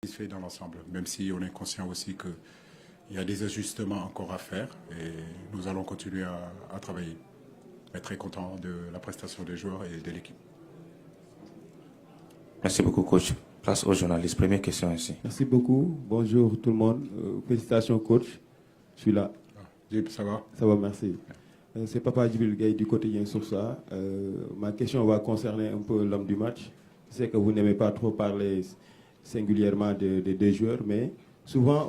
satisfait dans l'ensemble, même si on est conscient aussi qu'il y a des ajustements encore à faire et nous allons continuer à travailler. Mais très content de la prestation des joueurs et de l'équipe. Merci beaucoup, coach. Place aux journalistes. Première question ici. Merci beaucoup. Bonjour tout le monde. Félicitations, coach. Je suis là. Jib, ça va? Ça va, merci. C'est Papa Djibril Gaye du quotidien Source.A. Ma question va concerner un peu l'homme du match. Je sais que vous n'aimez pas trop parler singulièrement des deux joueurs, mais souvent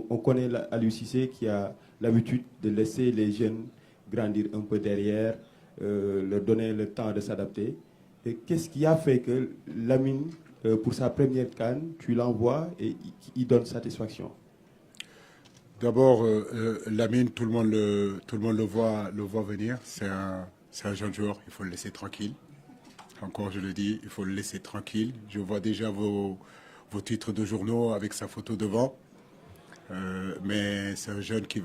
on connaît Aliou Cissé qui a l'habitude de laisser les jeunes grandir un peu derrière, leur donner le temps de s'adapter. Et qu'est-ce qui a fait que Lamine, pour sa première CAN, tu l'envoies et il donne satisfaction? D'abord, Lamine, tout le monde le voit venir. C'est un jeune joueur, il faut le laisser tranquille. Encore, je le dis, il faut le laisser tranquille. Je vois déjà vos titres de journaux avec sa photo devant. Mais c'est un jeune qui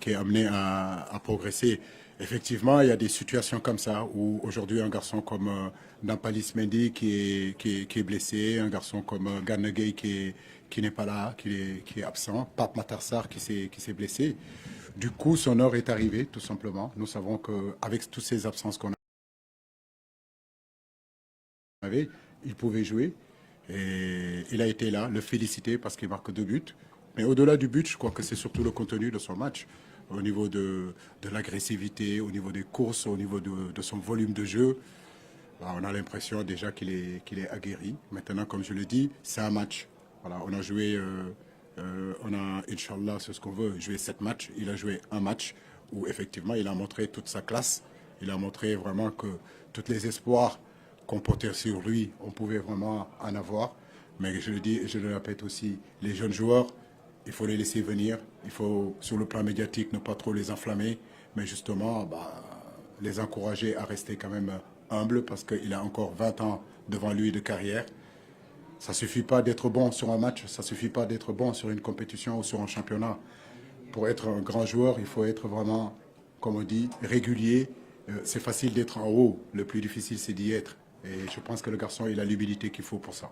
est amené à progresser. Effectivement, il y a des situations comme ça où aujourd'hui un garçon comme Nampalys Mendy qui est blessé, un garçon comme Gana Gueye qui n'est pas là, qui est absent, Pape Matar Sarr qui s'est blessé. Du coup, son heure est arrivée, tout simplement. Nous savons qu'avec toutes ces absences qu'on avait, il pouvait jouer. Et il a été là, le féliciter parce qu'il marque 2 buts. Mais au-delà du but, je crois que c'est surtout le contenu de son match. Au niveau de l'agressivité, au niveau des courses, au niveau de son volume de jeu. On a l'impression déjà qu'il est aguerri. Maintenant, comme je le dis, c'est un match. Voilà, on a joué, on a, Inch'Allah, c'est ce qu'on veut, jouer 7 matchs. Il a joué un match où effectivement il a montré toute sa classe. Il a montré vraiment que tous les espoirs qu'on portait sur lui, on pouvait vraiment en avoir. Mais je le dis et je le répète aussi, les jeunes joueurs, il faut les laisser venir. Il faut, sur le plan médiatique, ne pas trop les enflammer, mais justement, les encourager à rester quand même humbles parce qu'il a encore 20 ans devant lui de carrière. Ça ne suffit pas d'être bon sur un match, ça ne suffit pas d'être bon sur une compétition ou sur un championnat. Pour être un grand joueur, il faut être vraiment, comme on dit, régulier. C'est facile d'être en haut, le plus difficile c'est d'y être. Et je pense que le garçon, il a l'humilité qu'il faut pour ça.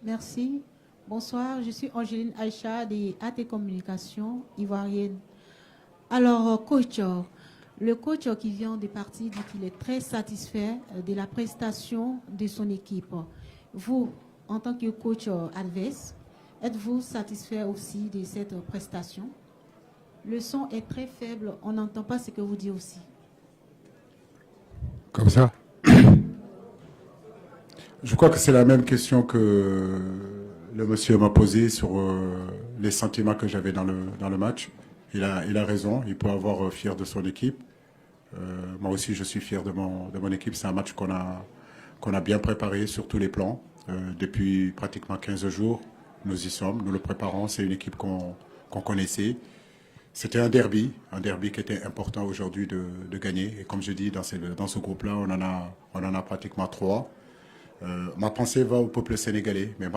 Merci. Bonsoir, je suis Angéline Aïcha des AT Communications ivoirienne. Alors, coach, le coach qui vient de partir dit qu'il est très satisfait de la prestation de son équipe. Vous, en tant que coach adverse, êtes-vous satisfait aussi de cette prestation? Le son est très faible, on n'entend pas ce que vous dites aussi. Comme ça? Je crois que c'est la même question que le monsieur m'a posée sur les sentiments que j'avais dans le match. Il a raison, il peut avoir fier de son équipe. Moi aussi, je suis fier de mon équipe. C'est un match qu'on a bien préparé sur tous les plans. Depuis pratiquement 15 jours, nous y sommes, nous le préparons. C'est une équipe qu'on connaissait. C'était un derby qui était important aujourd'hui de gagner. Et comme je dis, dans ce groupe-là, on en a pratiquement 3. Ma pensée va au peuple sénégalais, mais